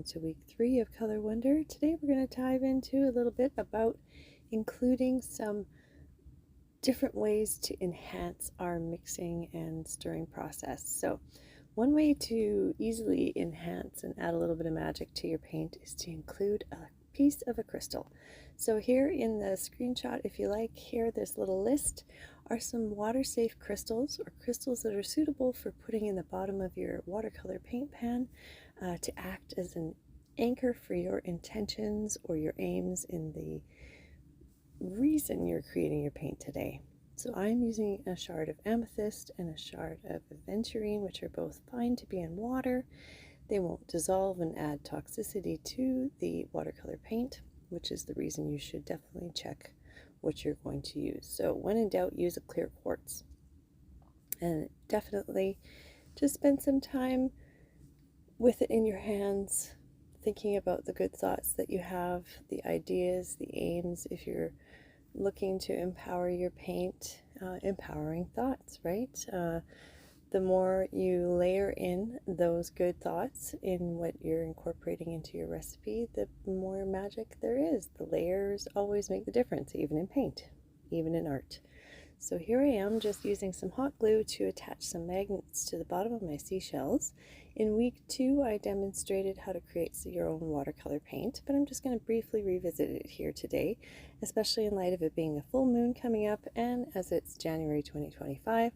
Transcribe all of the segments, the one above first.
welcome to week 3 of Color Wonder. Today we're going to dive into a little bit about including some different ways to enhance our mixing and stirring process. So one way to easily enhance and add a little bit of magic to your paint is to include a piece of a crystal. So here in the screenshot, if you like, here this little list are some water-safe crystals, or crystals that are suitable for putting in the bottom of your watercolor paint pan to act as an anchor for your intentions or your aims in the reason you're creating your paint today. So I'm using a shard of amethyst and a shard of aventurine, which are both fine to be in water. They won't dissolve and add toxicity to the watercolor paint, which is the reason you should definitely check what you're going to use. So when in doubt, use a clear quartz. And definitely just spend some time with it in your hands, thinking about the good thoughts that you have, the ideas, the aims, if you're looking to empower your paint, empowering thoughts, right? The more you layer in those good thoughts in what you're incorporating into your recipe, the more magic there is. The layers always make the difference, even in paint, even in art. So here I am just using some hot glue to attach some magnets to the bottom of my seashells. In week 2, I demonstrated how to create your own watercolor paint, but I'm just going to briefly revisit it here today, especially in light of it being a full moon coming up, and as it's January 2025,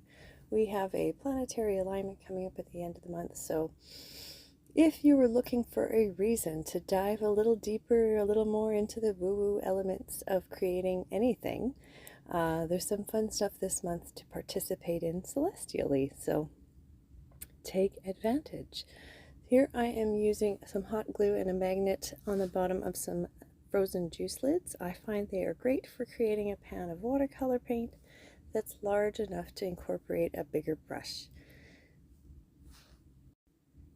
we have a planetary alignment coming up at the end of the month. So if you were looking for a reason to dive a little deeper, a little more into the woo-woo elements of creating anything, there's some fun stuff this month to participate in celestially, so take advantage. Here I am using some hot glue and a magnet on the bottom of some frozen juice lids. I find they are great for creating a pan of watercolor paint that's large enough to incorporate a bigger brush.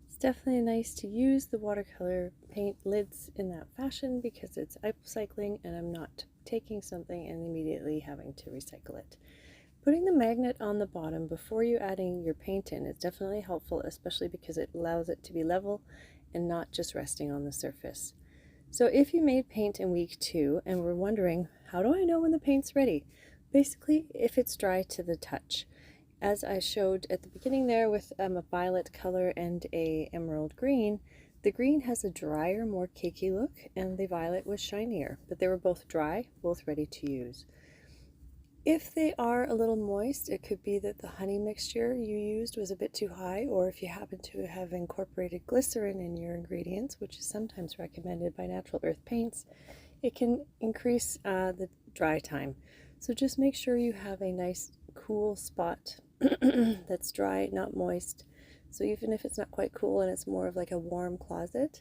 It's definitely nice to use the watercolor paint lids in that fashion because it's upcycling and I'm not taking something and immediately having to recycle it. Putting the magnet on the bottom before you adding your paint in is definitely helpful, especially because it allows it to be level and not just resting on the surface. So if you made paint in week 2 and were wondering, how do I know when the paint's ready? Basically, if it's dry to the touch. As I showed at the beginning there with a violet color and a emerald green, the green has a drier, more cakey look, and the violet was shinier, but they were both dry, both ready to use. If they are a little moist, it could be that the honey mixture you used was a bit too high, or if you happen to have incorporated glycerin in your ingredients, which is sometimes recommended by Natural Earth Paints, it can increase the dry time. So just make sure you have a nice cool spot that's dry, not moist. So even if it's not quite cool and it's more of like a warm closet,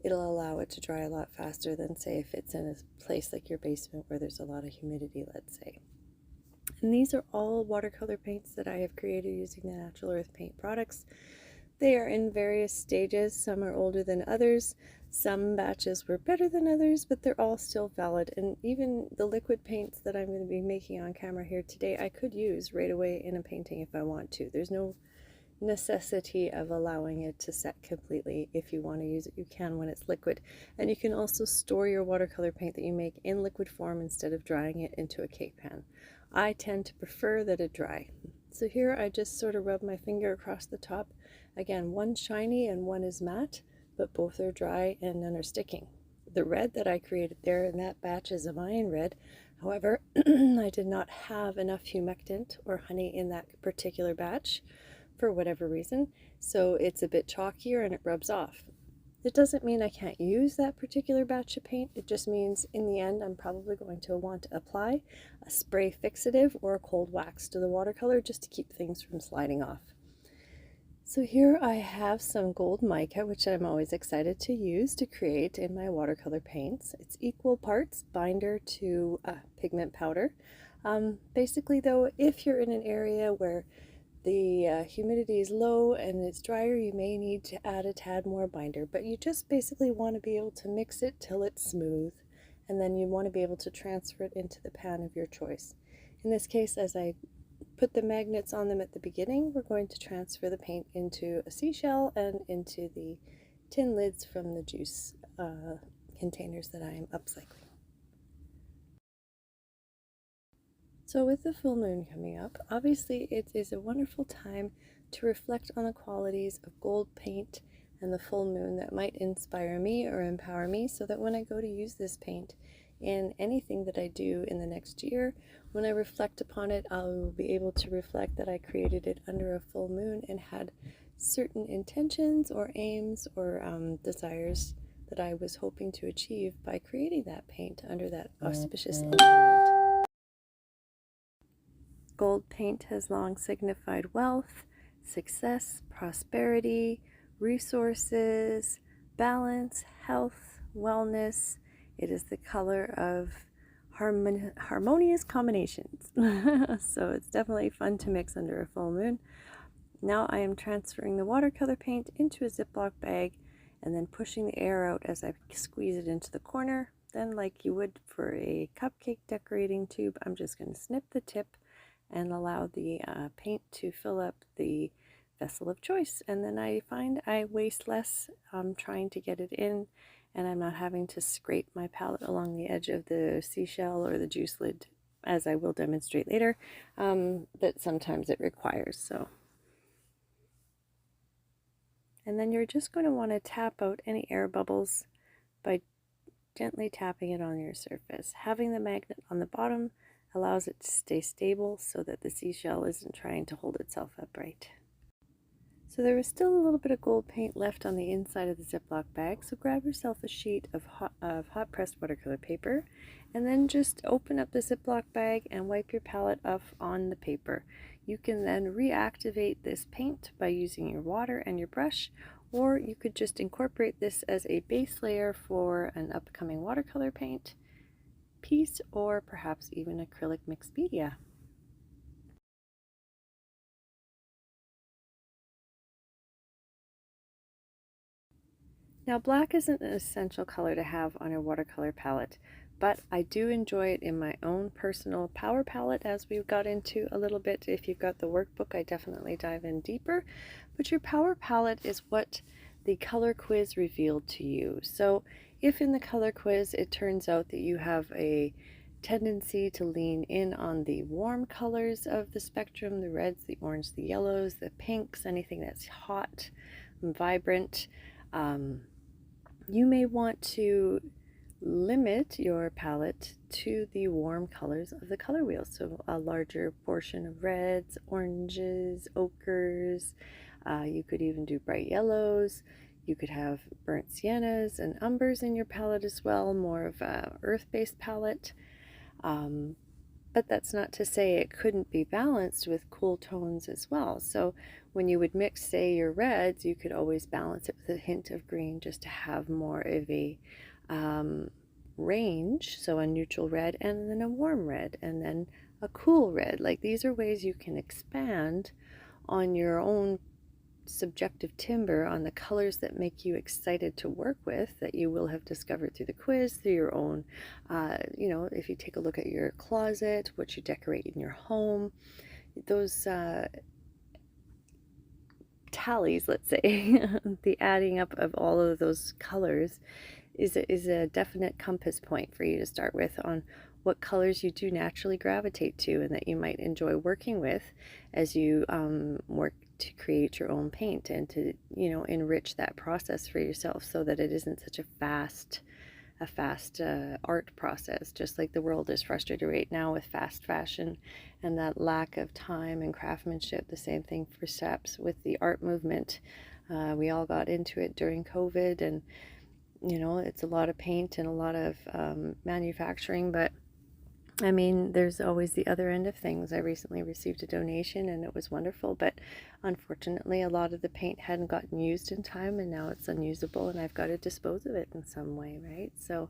it'll allow it to dry a lot faster than, say, if it's in a place like your basement where there's a lot of humidity, let's say. And these are all watercolor paints that I have created using the Natural Earth Paint products. They are in various stages. Some are older than others. Some batches were better than others, but they're all still valid. And even the liquid paints that I'm going to be making on camera here today, I could use right away in a painting if I want to. There's no necessity of allowing it to set completely. If you want to use it, you can when it's liquid. And you can also store your watercolor paint that you make in liquid form instead of drying it into a cake pan. I tend to prefer that it dry. So here I just sort of rub my finger across the top. Again, one shiny and one is matte, but both are dry and none are sticking. The red that I created there in that batch is a Mayan red. However, I did not have enough humectant or honey in that particular batch for whatever reason, so it's a bit chalkier and it rubs off. It doesn't mean I can't use that particular batch of paint. It just means in the end I'm probably going to want to apply a spray fixative or a cold wax to the watercolor just to keep things from sliding off. So here I have some gold mica, which I'm always excited to use to create in my watercolor paints. It's equal parts binder to pigment powder. Basically though, if you're in an area where the humidity is low and it's drier, you may need to add a tad more binder, but you just basically want to be able to mix it till it's smooth, and then you want to be able to transfer it into the pan of your choice. In this case, as I put the magnets on them at the beginning, we're going to transfer the paint into a seashell and into the tin lids from the juice containers that I am upcycling. So with the full moon coming up, obviously it is a wonderful time to reflect on the qualities of gold paint and the full moon that might inspire me or empower me, so that when I go to use this paint in anything that I do in the next year, when I reflect upon it, I'll be able to reflect that I created it under a full moon and had certain intentions or aims or desires that I was hoping to achieve by creating that paint under that auspicious environment. Gold paint has long signified wealth, success, prosperity, resources, balance, health, wellness. It is the color of harmonious combinations. So it's definitely fun to mix under a full moon. Now I am transferring the watercolor paint into a Ziploc bag and then pushing the air out as I squeeze it into the corner. Then, like you would for a cupcake decorating tube, I'm just going to snip the tip and allow the paint to fill up the vessel of choice. And then I find I waste less trying to get it in, and I'm not having to scrape my palette along the edge of the seashell or the juice lid, as I will demonstrate later, that sometimes it requires. So, and then you're just going to want to tap out any air bubbles by gently tapping it on your surface. Having the magnet on the bottom allows it to stay stable so that the seashell isn't trying to hold itself upright. So there is still a little bit of gold paint left on the inside of the Ziploc bag, so grab yourself a sheet of hot pressed watercolor paper and then just open up the Ziploc bag and wipe your palette off on the paper. You can then reactivate this paint by using your water and your brush, or you could just incorporate this as a base layer for an upcoming watercolor paint piece, or perhaps even acrylic mixed media. Now, black isn't an essential color to have on your watercolor palette, but I do enjoy it in my own personal power palette, as we've got into a little bit. If you've got the workbook, I definitely dive in deeper, but your power palette is what the color quiz revealed to you. So if in the color quiz it turns out that you have a tendency to lean in on the warm colors of the spectrum, the reds, the orange, the yellows, the pinks, anything that's hot and vibrant, you may want to limit your palette to the warm colors of the color wheel. So a larger portion of reds, oranges, ochres. You could even do bright yellows. You could have burnt siennas and umbers in your palette as well, more of a earth-based palette. But that's not to say it couldn't be balanced with cool tones as well. So when you would mix, say, your reds, you could always balance it with a hint of green just to have more of a range. So a neutral red and then a warm red and then a cool red. Like, these are ways you can expand on your own subjective timbre on the colors that make you excited to work with, that you will have discovered through the quiz, through your own, if you take a look at your closet, what you decorate in your home, those tallies, let's say, the adding up of all of those colors is a definite compass point for you to start with on what colors you do naturally gravitate to and that you might enjoy working with as you work to create your own paint and to enrich that process for yourself, so that it isn't such a fast art process, just like the world is frustrated right now with fast fashion and that lack of time and craftsmanship. The same thing for steps with the art movement. We all got into it during COVID, and it's a lot of paint and a lot of manufacturing, but I mean, there's always the other end of things. I recently received a donation and it was wonderful, but unfortunately a lot of the paint hadn't gotten used in time and now it's unusable and I've got to dispose of it in some way, right? So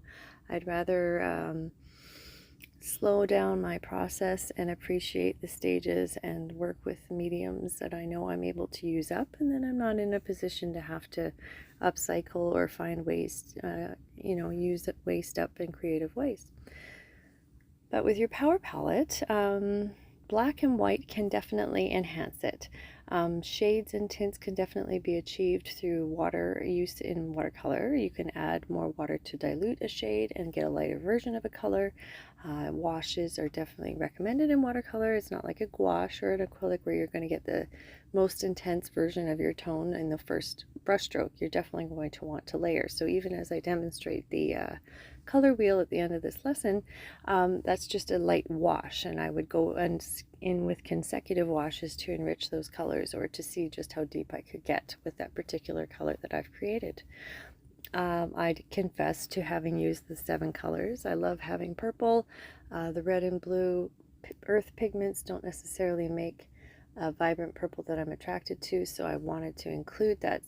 I'd rather slow down my process and appreciate the stages and work with mediums that I know I'm able to use up, and then I'm not in a position to have to upcycle or find waste, use waste up in creative ways. But with your power palette, black and white can definitely enhance it. Shades and tints can definitely be achieved through water use in watercolor. You can add more water to dilute a shade and get a lighter version of a color. Washes are definitely recommended in watercolor. It's not like a gouache or an acrylic where you're going to get the most intense version of your tone in the first brushstroke. You're definitely going to want to layer. So even as I demonstrate the color wheel at the end of this lesson, that's just a light wash, and I would go in with consecutive washes to enrich those colors or to see just how deep I could get with that particular color that I've created. I confess to having used the 7 colors. I love having purple. The red and blue earth pigments don't necessarily make a vibrant purple that I'm attracted to, so I wanted to include that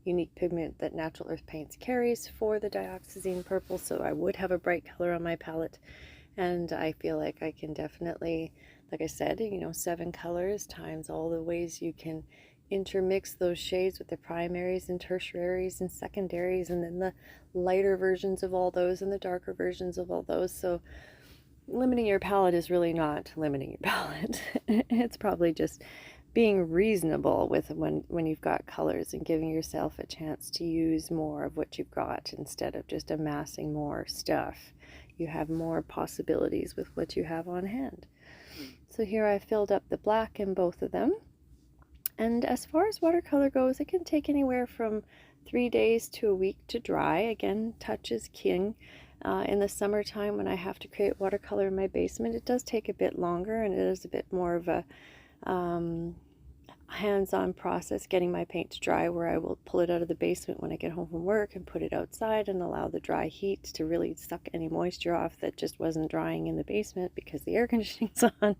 unique pigment that Natural Earth Paints carries for the dioxazine purple, so I would have a bright color on my palette. And I feel like I can definitely, like I said, 7 colors times all the ways you can intermix those shades with the primaries and tertiaries and secondaries, and then the lighter versions of all those and the darker versions of all those. So limiting your palette is really not limiting your palette. It's probably just being reasonable with when you've got colors and giving yourself a chance to use more of what you've got instead of just amassing more stuff. You have more possibilities with what you have on hand. So here I filled up the black in both of them. And as far as watercolor goes, it can take anywhere from 3 days to a week to dry. Again, touch is king. In the summertime when I have to create watercolor in my basement, it does take a bit longer, and it is a bit more of a hands-on process getting my paint to dry, where I will pull it out of the basement when I get home from work and put it outside and allow the dry heat to really suck any moisture off that just wasn't drying in the basement because the air conditioning's on.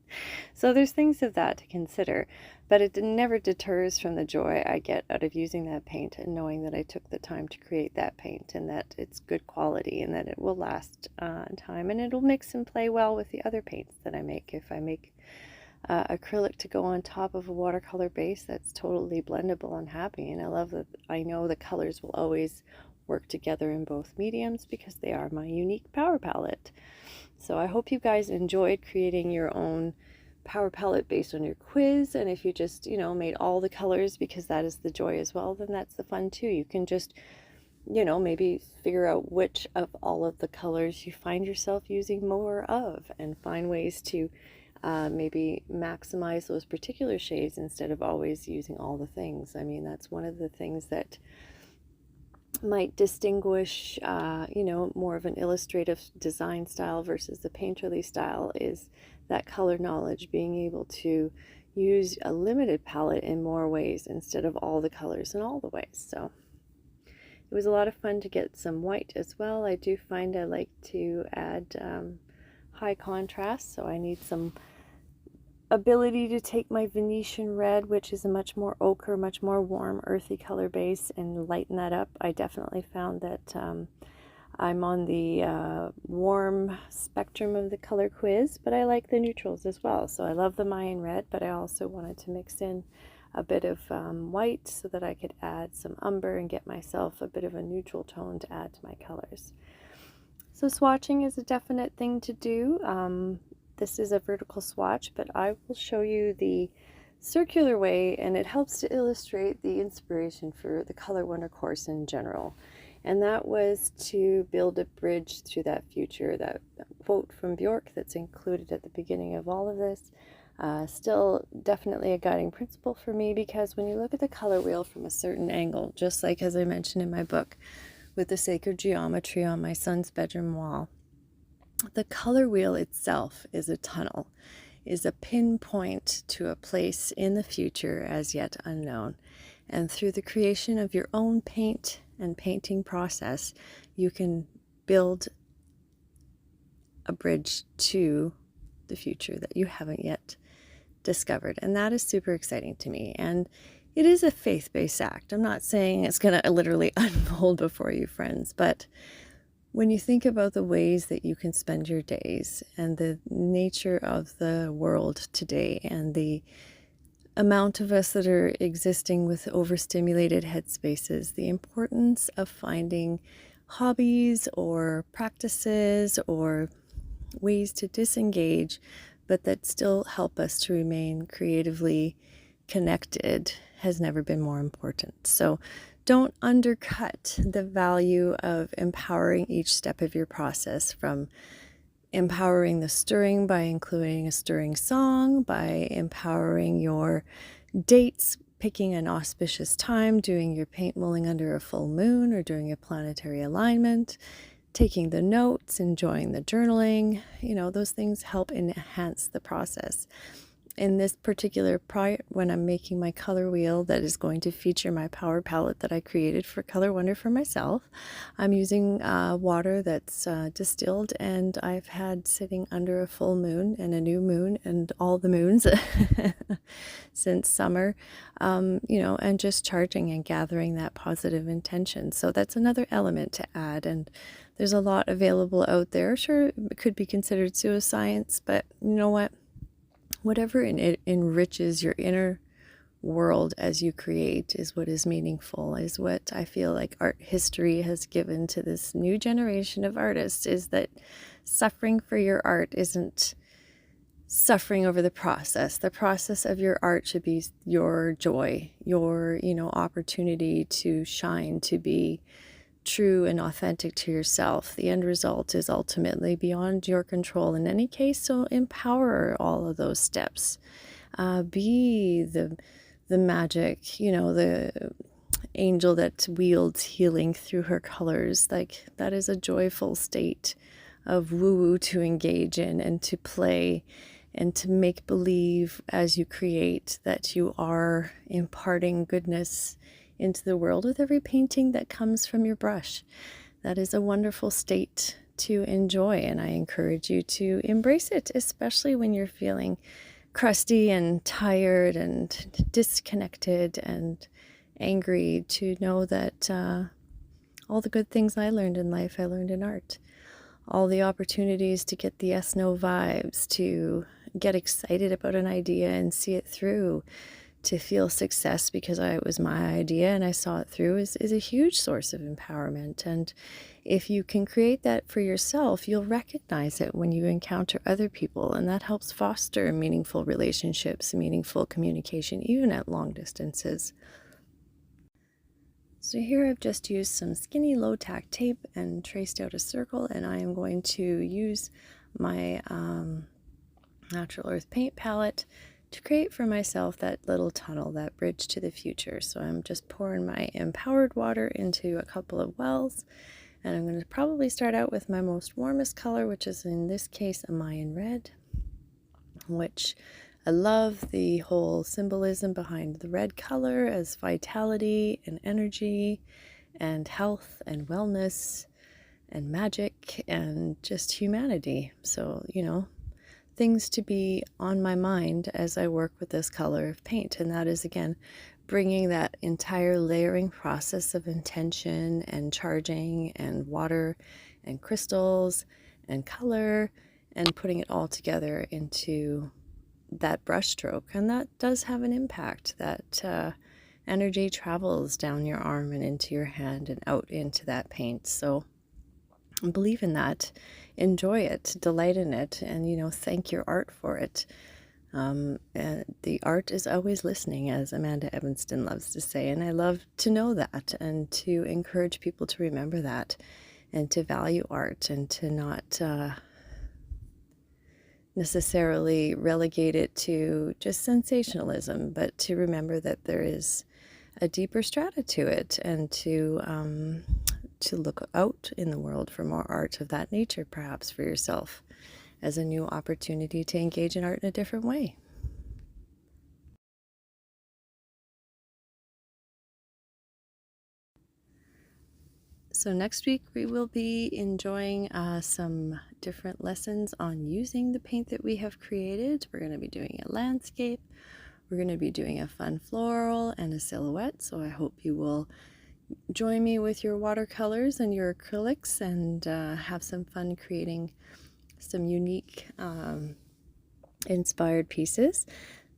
So there's things of that to consider, but it never deters from the joy I get out of using that paint and knowing that I took the time to create that paint and that it's good quality and that it will last time, and it'll mix and play well with the other paints that I make. If I make acrylic to go on top of a watercolor base, that's totally blendable and happy, and I love that I know the colors will always work together in both mediums because they are my unique power palette. So I hope you guys enjoyed creating your own power palette based on your quiz, and if you just made all the colors, because that is the joy as well, then that's the fun too. You can just maybe figure out which of all of the colors you find yourself using more of and find ways to maybe maximize those particular shades instead of always using all the things. I mean, that's one of the things that might distinguish, more of an illustrative design style versus the painterly style, is that color knowledge, being able to use a limited palette in more ways instead of all the colors in all the ways. So it was a lot of fun to get some white as well. I do find I like to add high contrast, so I need some ability to take my Venetian red, which is a much more ochre, much more warm, earthy color base, and lighten that up. I definitely found that I'm on the warm spectrum of the color quiz, but I like the neutrals as well. So I love the Mayan red, but I also wanted to mix in a bit of white so that I could add some umber and get myself a bit of a neutral tone to add to my colors. So swatching is a definite thing to do. This is a vertical swatch, but I will show you the circular way, and it helps to illustrate the inspiration for the Color Wonder course in general. And that was to build a bridge through that future. That quote from Bjork that's included at the beginning of all of this, still definitely a guiding principle for me, because when you look at the color wheel from a certain angle, just like as I mentioned in my book with the sacred geometry on my son's bedroom wall, the color wheel itself is a tunnel, is a pinpoint to a place in the future as yet unknown. And through the creation of your own paint and painting process, you can build a bridge to the future that you haven't yet discovered. And that is super exciting to me. And it is a faith-based act. I'm not saying it's going to literally unfold before you, friends, but when you think about the ways that you can spend your days and the nature of the world today and the amount of us that are existing with overstimulated headspaces, the importance of finding hobbies or practices or ways to disengage but that still help us to remain creatively connected has never been more important. So don't undercut the value of empowering each step of your process, from empowering the stirring by including a stirring song, by empowering your dates, picking an auspicious time, doing your paint mulling under a full moon or during a planetary alignment, taking the notes, enjoying the journaling. Those things help enhance the process. In this particular when I'm making my color wheel that is going to feature my power palette that I created for Color Wonder for myself, I'm using water that's distilled, and I've had sitting under a full moon and a new moon and all the moons since summer, and just charging and gathering that positive intention. So that's another element to add, and there's a lot available out there. Sure, it could be considered pseudoscience, but you know what? Whatever enriches your inner world as you create is what is meaningful, is what I feel like art history has given to this new generation of artists, is that suffering for your art isn't suffering over the process. The process of your art should be your joy, your, opportunity to shine, to be true and authentic to yourself. The end result is ultimately beyond your control in any case, so empower all of those steps. Be the magic, the angel that wields healing through her colors. Like, that is a joyful state of woo-woo to engage in and to play and to make believe as you create that you are imparting goodness into the world with every painting that comes from your brush. That is a wonderful state to enjoy, and I encourage you to embrace it, especially when you're feeling crusty and tired and disconnected and angry, to know that all the good things I learned in life, I learned in art. All the opportunities to get the yes-no vibes, to get excited about an idea and see it through, to feel success because it was my idea and I saw it through, is a huge source of empowerment. And if you can create that for yourself, you'll recognize it when you encounter other people, and that helps foster meaningful relationships, meaningful communication, even at long distances. So here I've just used some skinny low-tack tape and traced out a circle, and I am going to use my Natural Earth paint palette to create for myself that little tunnel, that bridge to the future. So I'm just pouring my empowered water into a couple of wells, and I'm going to probably start out with my most warmest color, which is in this case a Mayan red, which I love the whole symbolism behind the red color as vitality and energy and health and wellness and magic and just humanity. So, things to be on my mind as I work with this color of paint. And that is, again, bringing that entire layering process of intention and charging and water and crystals and color and putting it all together into that brush stroke. And that does have an impact. That energy travels down your arm and into your hand and out into that paint. So believe in that, enjoy it, delight in it, and thank your art for it. And the art is always listening, as Amanda Evanston loves to say, and I love to know that and to encourage people to remember that and to value art and to not necessarily relegate it to just sensationalism, but to remember that there is a deeper strata to it, and to look out in the world for more art of that nature, perhaps for yourself, as a new opportunity to engage in art in a different way. So next week we will be enjoying some different lessons on using the paint that we have created. We're going to be doing a landscape, we're going to be doing a fun floral and a silhouette, so I hope you will join me with your watercolors and your acrylics and have some fun creating some unique inspired pieces.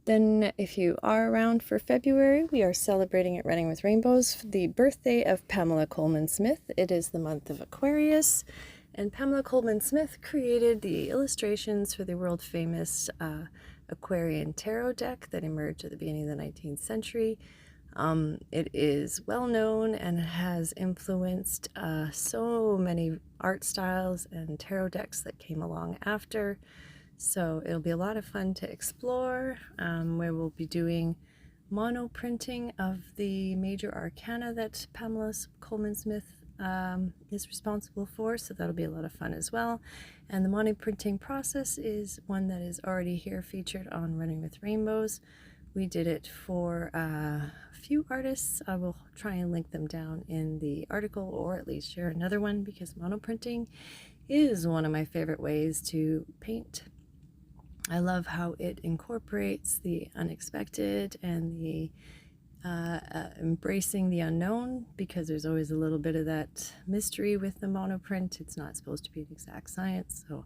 Then if you are around for February, we are celebrating at Running with Rainbows the birthday of Pamela Coleman Smith. It is the month of Aquarius, And Pamela Coleman Smith created the illustrations for the world famous Aquarian tarot deck that emerged at the beginning of the 19th century. It is well known and has influenced so many art styles and tarot decks that came along after. So it'll be a lot of fun to explore, where we'll be doing mono printing of the major arcana that Pamela Coleman Smith is responsible for, so that'll be a lot of fun as well. And the mono printing process is one that is already here featured on Running with Rainbows. We did it for a few artists. I will try and link them down in the article, or at least share another one, because mono printing is one of my favorite ways to paint. I love how it incorporates the unexpected and the embracing the unknown, because there's always a little bit of that mystery with the monoprint. It's not supposed to be an exact science, so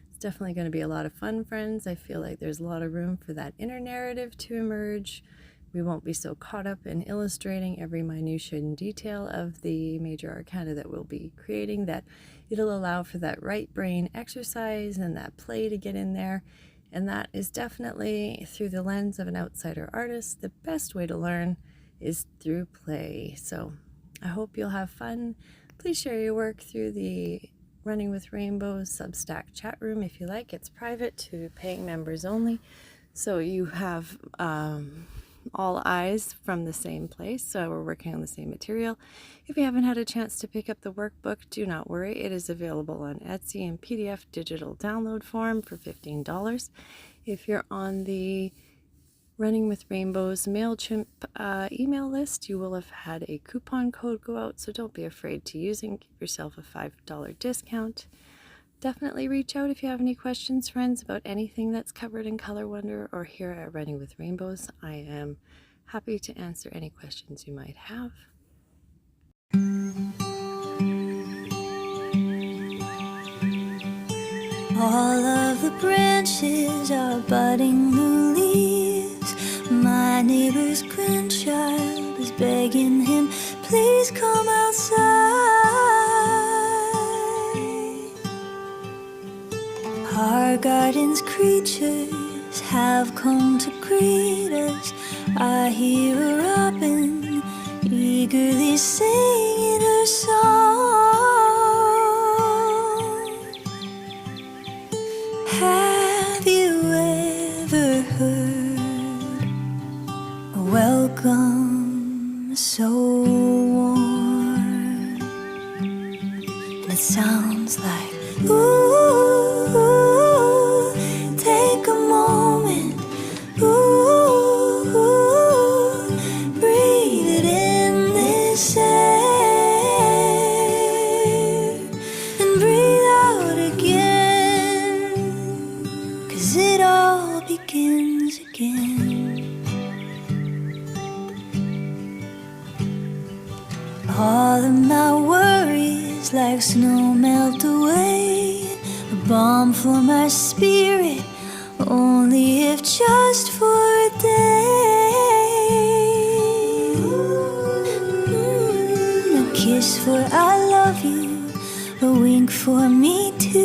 it's definitely going to be a lot of fun, friends. I feel like there's a lot of room for that inner narrative to emerge. We won't be so caught up in illustrating every minutiae and detail of the major arcana that we'll be creating, that it'll allow for that right brain exercise and that play to get in there. And that is definitely, through the lens of an outsider artist, the best way to learn is through play. So I hope you'll have fun. Please share your work through the Running with Rainbows Substack chat room if you like. It's private to paying members only, so you have all eyes from the same place, so we're working on the same material. If you haven't had a chance to pick up the workbook, do not worry. It is available on Etsy in PDF digital download form for $15. If you're on the Running with Rainbows MailChimp email list, you will have had a coupon code go out, so don't be afraid to use it. Give yourself a $5 discount. Definitely reach out if you have any questions, friends, about anything that's covered in Color Wonder or here at Running with Rainbows. I am happy to answer any questions you might have. All of the branches are budding new leaves. My neighbor's grandchild is begging him, please come outside. Our garden's creatures have come to greet us. I hear a robin eagerly singing her song. Have you ever heard a welcome so warm? And it sounds like, ooh. Take a moment, breathe it in this air, and breathe out again, 'cause it all begins again. All of my worries like snow melt away, a balm for my spirit, only if just for a day. A kiss for I love you, a wink for me